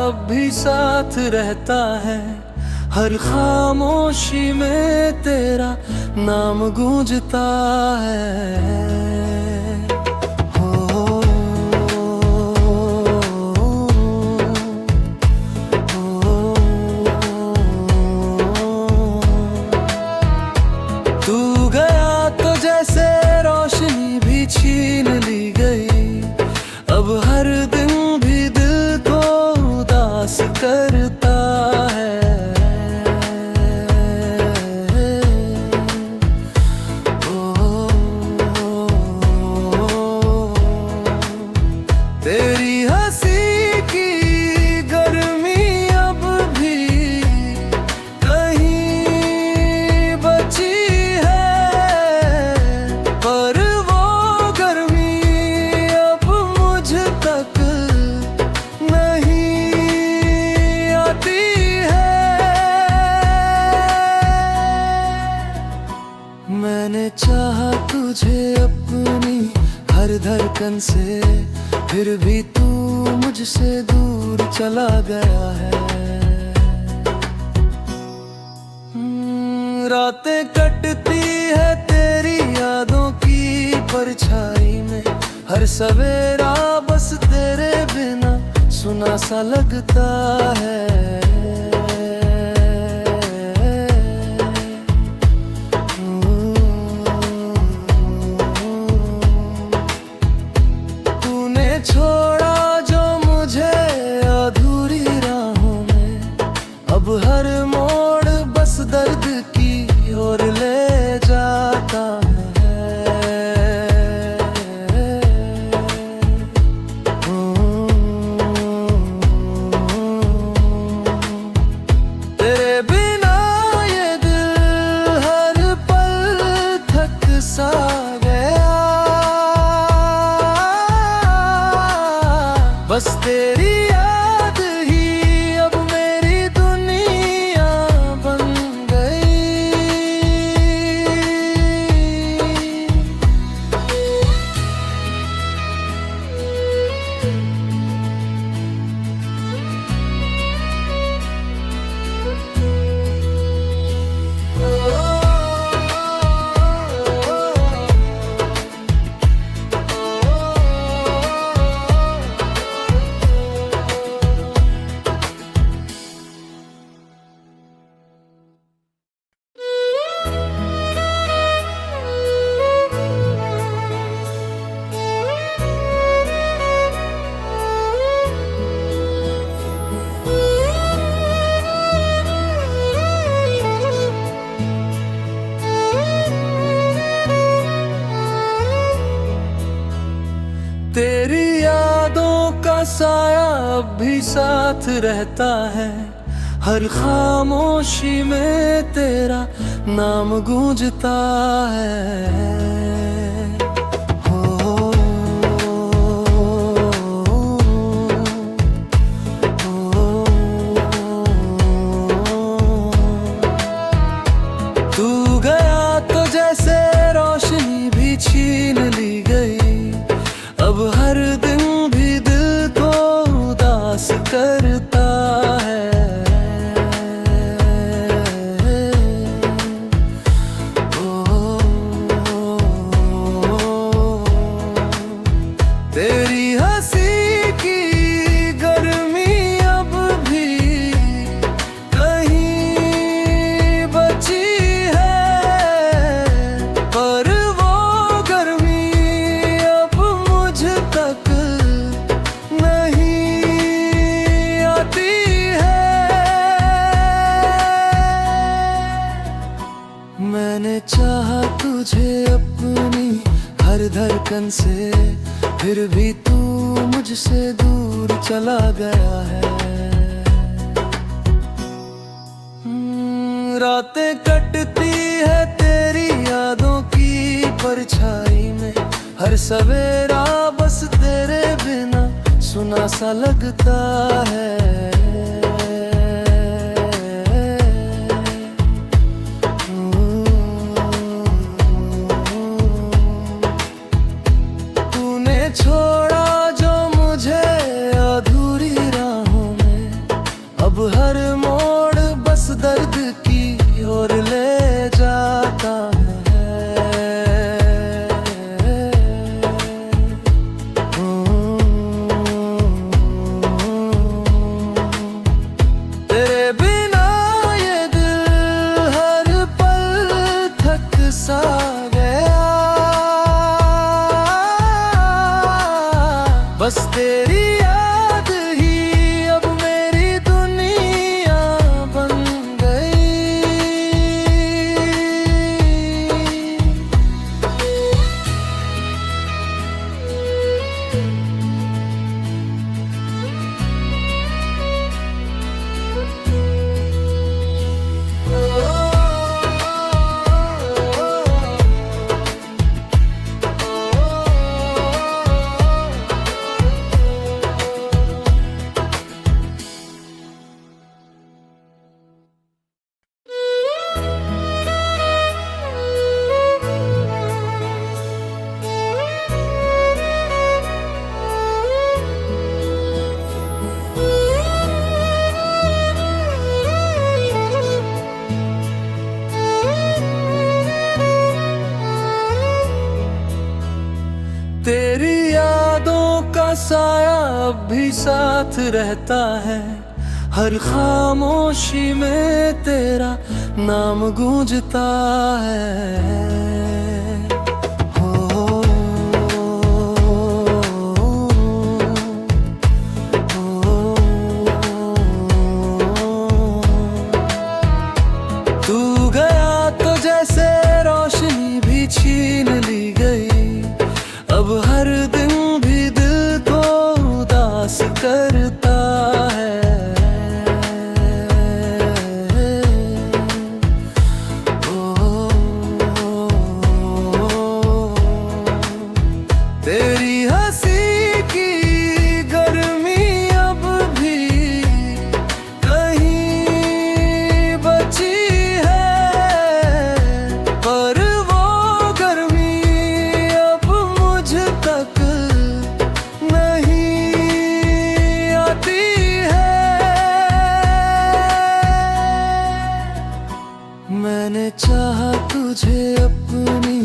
अब भी साथ रहता है, हर खामोशी में तेरा नाम गूंजता है। छीन ली गई, अब हर दिन भी दिल को उदास करता है। तेरी हंसी की गर्मी अब भी कहीं बची है, पर मैंने चाहा तुझे अपनी हर धड़कन से, फिर भी तू मुझसे दूर चला गया है। रातें कटती है तेरी यादों की परछाई में, हर सवेरा बस तेरे बिना सुना सा लगता है। छोड़ा जो मुझे अधूरी राहों में, अब हर मोड़ बस दर्द की ओर ले जाता है। तेरे बिना ये दिल हर पल थक सा बस तेरी याद ही अब मेरी दुनिया बन गई। तेरी यादों का साया अब भी साथ रहता है, हर खामोशी में तेरा नाम गूंजता है। तू गया तो जैसे रोशनी भी छीन ली गई, अब हर दिन भी दिल को उदास करता है। तेरी हंसी की गर्मी अब भी कहीं बची है, पर वो गर्मी अब मुझ तक नहीं आती है। मैंने चाहा तुझे अपनी हर धड़कन से, फिर भी तू मुझसे दूर चला गया है। रातें कटती है तेरी यादों की परछाई में, हर सवेरा बस तेरे बिना सुना सा लगता है। छोड़ा जो मुझे अधूरी राहों में, साया अब भी साथ रहता है, हर खामोशी में तेरा नाम गूंजता है। तू गया तो जैसे रोशनी भी छीन ली गई, अब हर दिन भी दिल को उदास करता है। तेरी हंसी की गर्मी अब भी कहीं बची है, पर वो गर्मी अब मुझ तक नहीं आती है। मैंने चाहा तुझे अपनी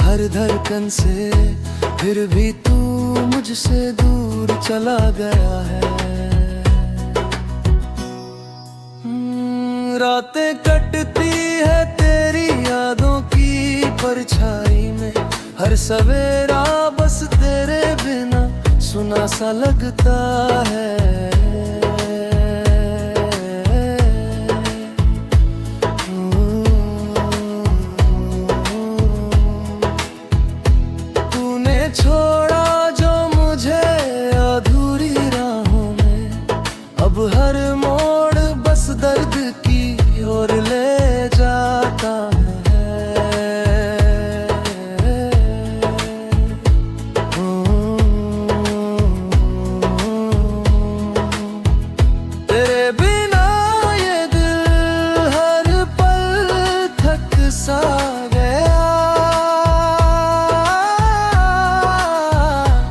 हर धड़कन से, फिर भी तू मुझसे दूर चला गया है। रातें कटती है तेरी यादों की परछाई में, हर सवेरा बस तेरे बिना सुना सा लगता है। छोड़ा जो मुझे अधूरी राहों में, अब हर मोड़ बस दर्द की ओर ले जाता है। तेरे बिना ये दिल हर पल थक सा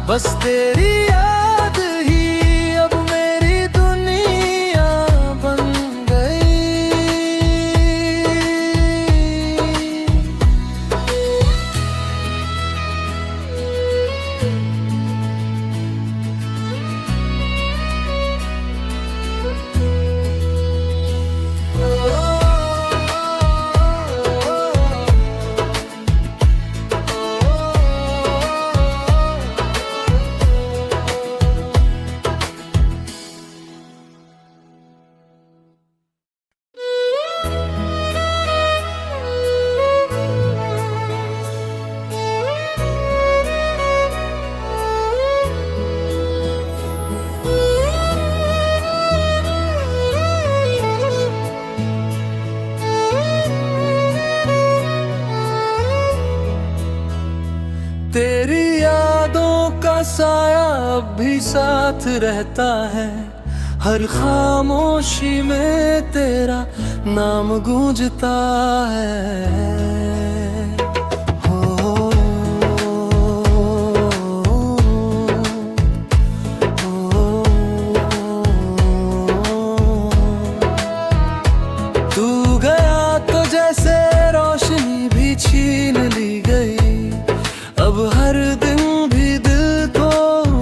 बस तेरी याद ही अब मेरी दुनिया बन गई। तेरी यादों का साया अब भी साथ रहता है, हर खामोशी में तेरा नाम गूंजता है। तू गया तो जैसे रोशनी भी छीन ली गई, अब हर दिन भी दिल को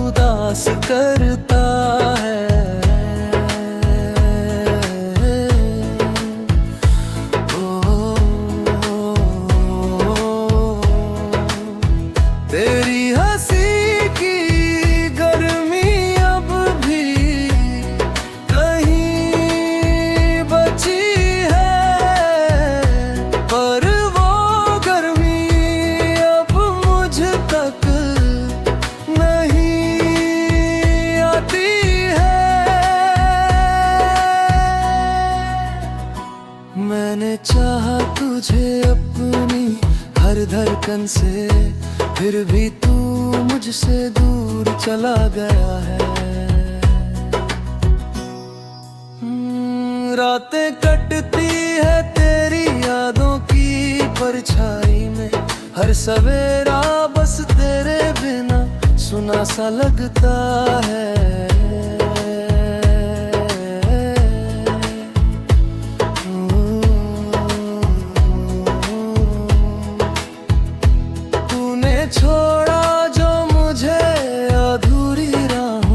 उदास करता है। तेरी हंसी की गर्मी अब भी कहीं बची है, पर वो गर्मी अब मुझ तक नहीं आती है। मैंने चाहा तुझे अपनी हर धड़कन से, फिर भी तू मुझसे दूर चला गया है। रातें कटती है तेरी यादों की परछाई में, हर सवेरा बस तेरे बिना सुना सा लगता है। छोड़ा जो मुझे अधूरी राह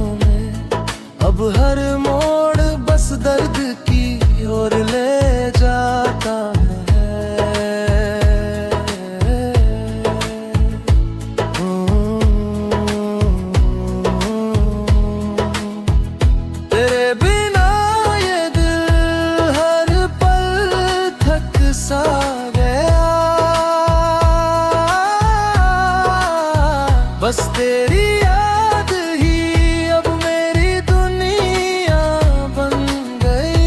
बस तेरी याद ही अब मेरी दुनिया बन गई।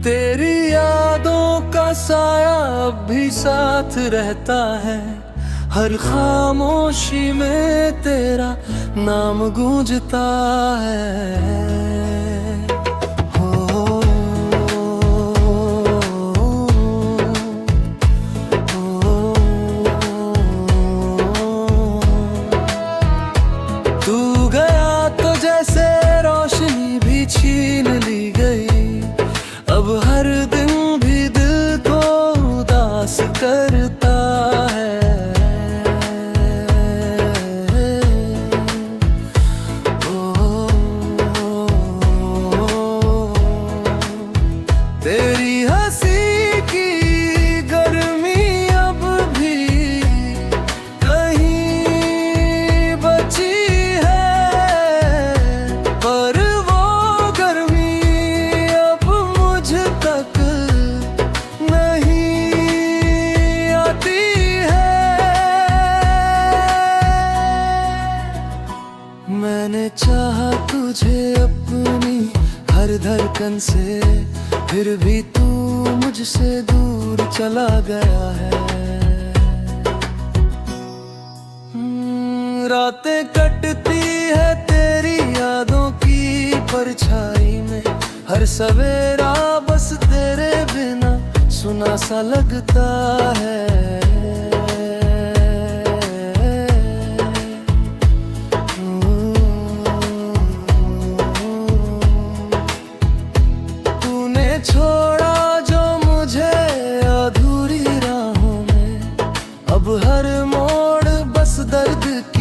तेरी यादों का साया अब भी साथ रहता है, हर खामोशी में तेरा नाम गूंजता है। तू गया तो जैसे रोशनी भी छीन ली गई, अब हर दिन भी दिल को उदास करता है। तेरी हंसी की गर्मी अब भी कहीं बची है, पर वो गर्मी अब मुझ तक नहीं आती है। मैंने चाहा तुझे अपनी हर धड़कन से, फिर भी तू मुझसे दूर चला गया है। रातें कटती है तेरी यादों की परछाई में, हर सवेरा बस तेरे बिना सुना सा लगता है। छोड़ा जो मुझे अधूरी राहों में, अब हर मोड़ बस दर्द की